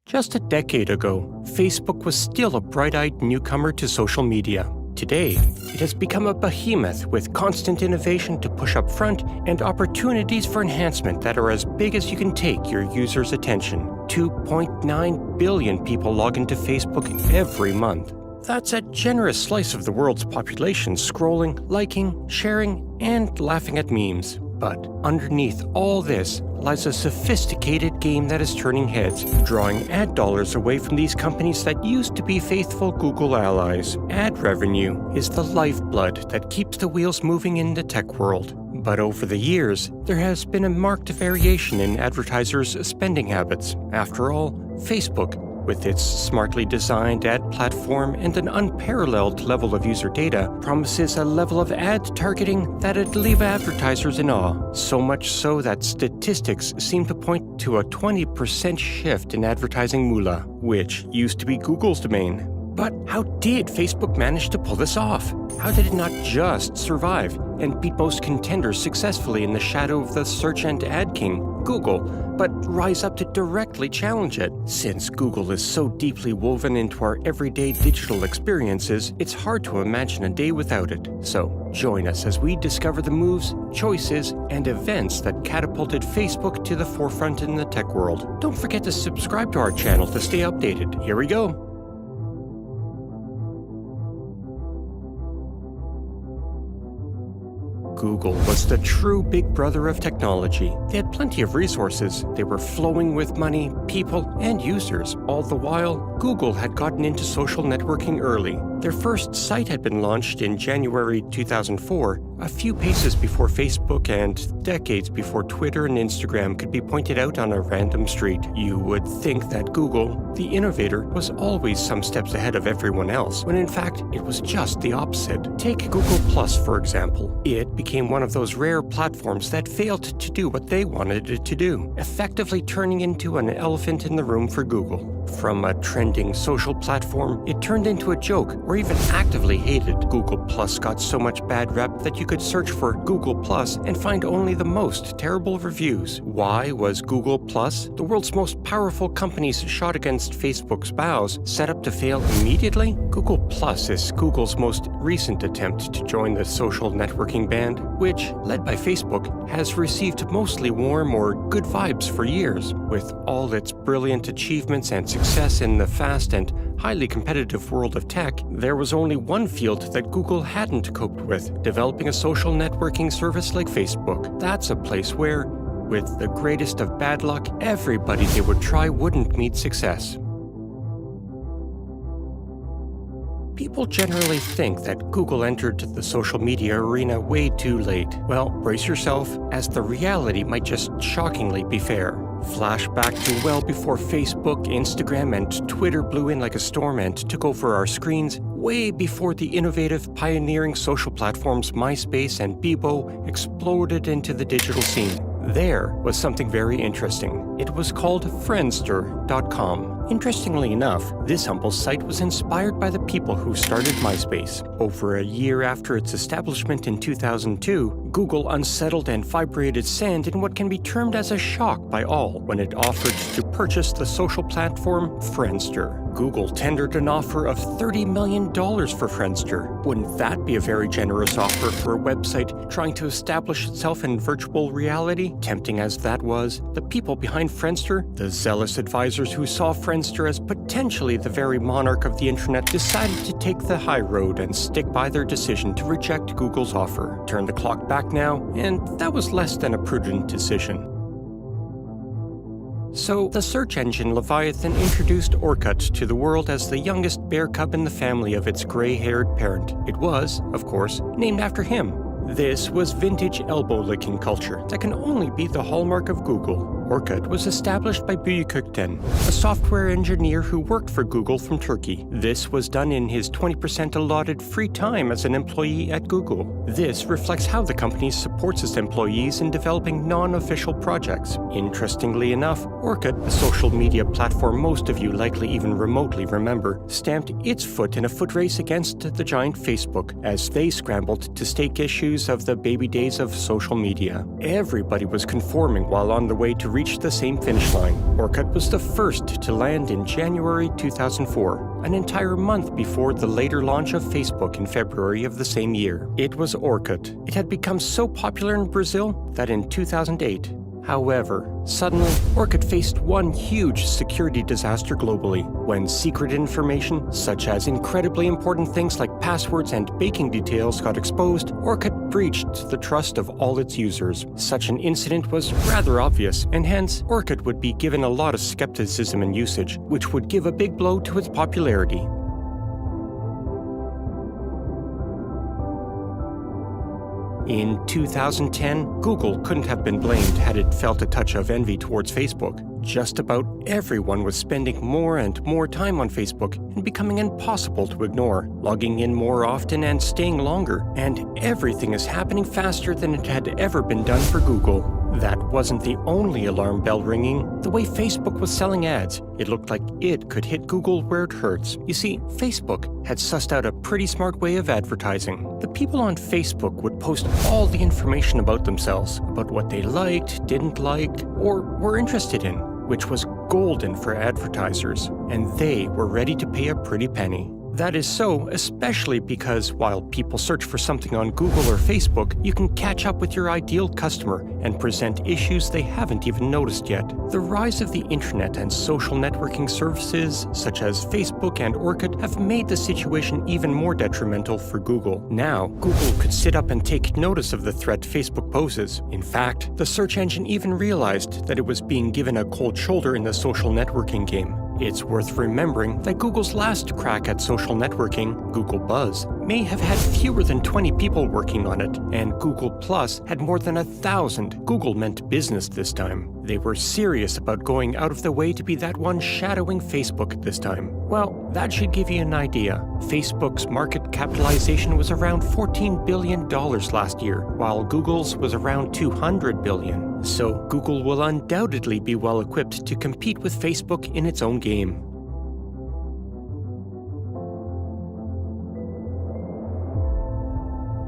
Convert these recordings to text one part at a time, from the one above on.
Just a decade ago, Facebook was still a bright-eyed newcomer to social media. Today, it has become a behemoth with constant innovation to push up front and opportunities for enhancement that are as big as you can take your users' attention. 2.9 billion people log into Facebook every month. That's a generous slice of the world's population scrolling, liking, sharing, and laughing at memes. But underneath all this lies a sophisticated game that is turning heads, drawing ad dollars away from these companies that used to be faithful Google allies. Ad revenue is the lifeblood that keeps the wheels moving in the tech world. But over the years, there has been a marked variation in advertisers' spending habits. After all, Facebook, with its smartly designed ad platform and an unparalleled level of user data, promises a level of ad targeting that'd leave advertisers in awe. So much so that statistics seem to point to a 20% shift in advertising moolah, which used to be Google's domain. But how did Facebook manage to pull this off? How did it not just survive and beat most contenders successfully in the shadow of the search and ad king, Google, but rise up to directly challenge it? Since Google is so deeply woven into our everyday digital experiences, it's hard to imagine a day without it. So join us as we discover the moves, choices, and events that catapulted Facebook to the forefront in the tech world. Don't forget to subscribe to our channel to stay updated. Here we go. Google was the true big brother of technology. They had plenty of resources. They were flowing with money, people, and users. All the while, Google had gotten into social networking early. Their first site had been launched in January 2004, a few paces before Facebook and decades before Twitter and Instagram could be pointed out on a random street. You would think that Google, the innovator, was always some steps ahead of everyone else, when in fact, it was just the opposite. Take Google Plus, for example. It became one of those rare platforms that failed to do what they wanted it to do, effectively turning into an elephant in the room for Google. From a trending social platform, it turned into a joke or even actively hated. Google Plus got so much bad rep that you could search for Google Plus and find only the most terrible reviews. Why was Google Plus, the world's most powerful company's shot against Facebook's bows, set up to fail immediately? Google Plus is Google's most recent attempt to join the social networking band, which, led by Facebook, has received mostly warm or good vibes for years. With all its brilliant achievements and success in the fast and highly competitive world of tech, there was only one field that Google hadn't coped with: developing a social networking service like Facebook. That's a place where, with the greatest of bad luck, everybody they would try wouldn't meet success. People generally think that Google entered the social media arena way too late. Well, brace yourself, as the reality might just shockingly be fair. Flashback to well before Facebook, Instagram, and Twitter blew in like a storm and took over our screens, way before the innovative, pioneering social platforms MySpace and Bebo exploded into the digital scene. There was something very interesting. It was called Friendster.com. Interestingly enough, this humble site was inspired by the people who started MySpace. Over a year after its establishment in 2002, Google unsettled and vibrated sand in what can be termed as a shock by all when it offered to purchase the social platform Friendster. Google tendered an offer of $30 million for Friendster. Wouldn't that be a very generous offer for a website trying to establish itself in virtual reality? Tempting as that was, the people behind Friendster, the zealous advisors who saw Friendster as potentially the very monarch of the internet, decided to take the high road and stick by their decision to reject Google's offer. Turn the clock back now, and that was less than a prudent decision. So, the search engine Leviathan introduced Orkut to the world as the youngest bear cub in the family of its gray-haired parent. It was, of course, named after him. This was vintage elbow-licking culture that can only be the hallmark of Google. Orkut was established by Büyükten, a software engineer who worked for Google from Turkey. This was done in his 20% allotted free time as an employee at Google. This reflects how the company supports its employees in developing non-official projects. Interestingly enough, Orkut, a social media platform most of you likely even remotely remember, stamped its foot in a foot race against the giant Facebook as they scrambled to stake issues news of the baby days of social media. Everybody was conforming while on the way to reach the same finish line. Orkut was the first to land in January 2004, an entire month before the later launch of Facebook in February of the same year. It was Orkut. It had become so popular in Brazil that in 2008, however, suddenly, Orkut faced one huge security disaster globally. When secret information, such as incredibly important things like passwords and banking details, got exposed, Orkut breached the trust of all its users. Such an incident was rather obvious, and hence, Orkut would be given a lot of skepticism in usage, which would give a big blow to its popularity. In 2010, Google couldn't have been blamed had it felt a touch of envy towards Facebook. Just about everyone was spending more and more time on Facebook and becoming impossible to ignore, logging in more often and staying longer, and everything is happening faster than it had ever been done for Google. That wasn't the only alarm bell ringing. The way Facebook was selling ads, it looked like it could hit Google where it hurts. You see, Facebook had sussed out a pretty smart way of advertising. The people on Facebook would post all the information about themselves, about what they liked, didn't like, or were interested in, which was golden for advertisers, and they were ready to pay a pretty penny. That is so, especially because while people search for something on Google or Facebook, you can catch up with your ideal customer and present issues they haven't even noticed yet. The rise of the internet and social networking services, such as Facebook and Orkut, have made the situation even more detrimental for Google. Now, Google could sit up and take notice of the threat Facebook poses. In fact, the search engine even realized that it was being given a cold shoulder in the social networking game. It's worth remembering that Google's last crack at social networking, Google Buzz, may have had fewer than 20 people working on it, and Google Plus had more than 1,000. Google meant business this time. They were serious about going out of the way to be that one shadowing Facebook this time. Well, that should give you an idea. Facebook's market capitalization was around $14 billion last year, while Google's was around $200 billion. So Google will undoubtedly be well equipped to compete with Facebook in its own game.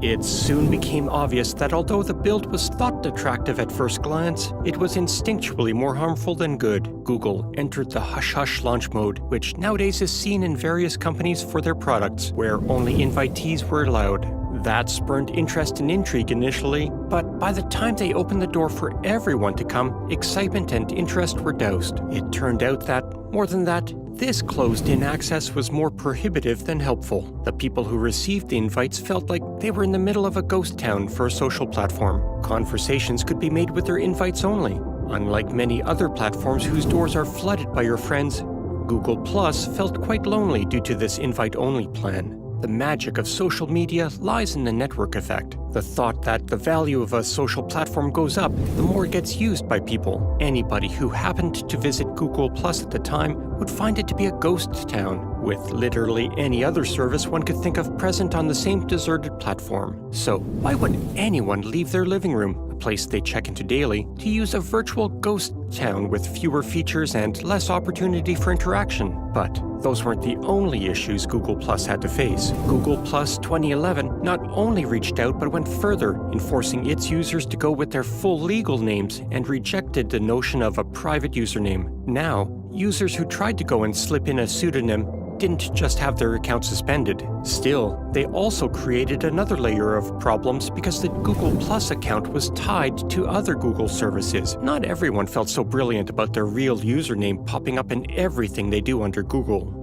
It soon became obvious that although the build was thought attractive at first glance, it was instinctually more harmful than good. Google entered the hush-hush launch mode, which nowadays is seen in various companies for their products, where only invitees were allowed. That spurned interest and intrigue initially, but by the time they opened the door for everyone to come, excitement and interest were doused. It turned out that, more than that, this closed-in access was more prohibitive than helpful. The people who received the invites felt like they were in the middle of a ghost town for a social platform. Conversations could be made with their invites only. Unlike many other platforms whose doors are flooded by your friends, Google Plus felt quite lonely due to this invite-only plan. The magic of social media lies in the network effect. The thought that the value of a social platform goes up the more it gets used by people. Anybody who happened to visit Google Plus at the time would find it to be a ghost town, with literally any other service one could think of present on the same deserted platform. So why would anyone leave their living room, a place they check into daily, to use a virtual ghost town with fewer features and less opportunity for interaction? But those weren't the only issues Google Plus had to face. Google Plus 2011 not only reached out but went further, enforcing its users to go with their full legal names and rejected the notion of a private username. Now, users who tried to go and slip in a pseudonym didn't just have their account suspended. Still, they also created another layer of problems because the Google Plus account was tied to other Google services. Not everyone felt so brilliant about their real username popping up in everything they do under Google.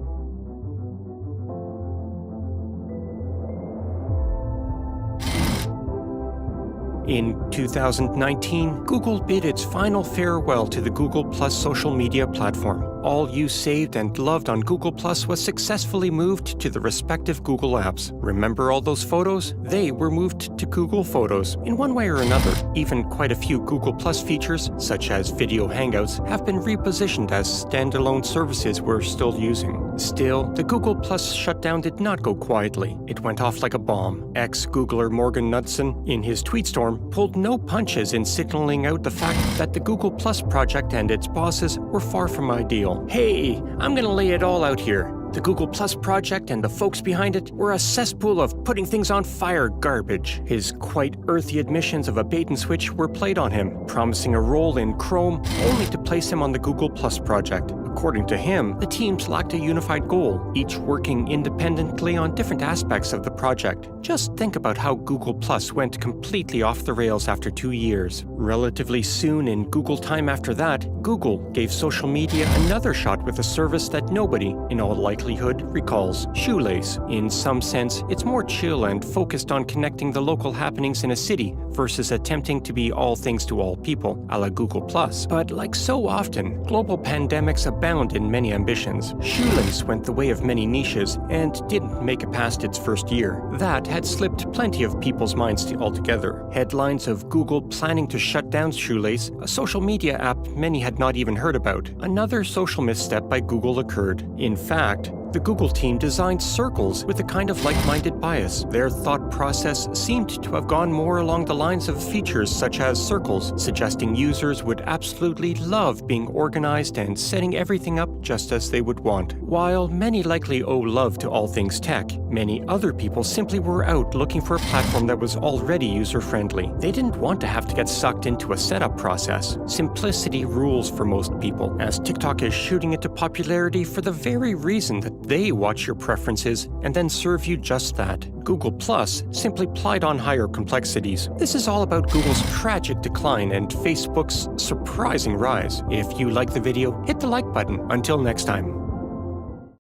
In 2019, Google bid its final farewell to the Google Plus social media platform. All you saved and loved on Google Plus was successfully moved to the respective Google apps. Remember all those photos? They were moved to Google Photos. In one way or another, even quite a few Google Plus features, such as Video Hangouts, have been repositioned as standalone services we're still using. Still, the Google Plus shutdown did not go quietly. It went off like a bomb. Ex-Googler Morgan Knudsen, in his tweet storm, pulled no punches in signaling out the fact that the Google Plus project and its bosses were far from ideal. Hey, I'm gonna lay it all out here. The Google Plus project and the folks behind it were a cesspool of putting things on fire garbage. His quite earthy admissions of a bait-and-switch were played on him, promising a role in Chrome only to place him on the Google Plus project. According to him, the teams lacked a unified goal, each working independently on different aspects of the project. Just think about how Google Plus went completely off the rails after 2 years. Relatively soon in Google time after that, Google gave social media another shot with a service that nobody, in all likelihood, recalls: Shoelace. In some sense, it's more chill and focused on connecting the local happenings in a city versus attempting to be all things to all people, a la Google Plus. But like so often, global pandemics abound in many ambitions. Shoelace went the way of many niches and didn't make it past its first year. That had slipped plenty of people's minds altogether. Headlines of Google planning to shut down Shoelace, a social media app many had not even heard about. Another social misstep by Google occurred. In fact, the Google team designed Circles with a kind of like-minded bias. Their thought process seemed to have gone more along the lines of features such as Circles, suggesting users would absolutely love being organized and setting everything up just as they would want. While many likely owe love to all things tech, many other people simply were out looking for a platform that was already user-friendly. They didn't want to have to get sucked into a setup process. Simplicity rules for most people, as TikTok is shooting into popularity for the very reason that they watch your preferences and then serve you just that. Google Plus simply plied on higher complexities. This is all about Google's tragic decline and Facebook's surprising rise. If you like the video, hit the like button. Until next time.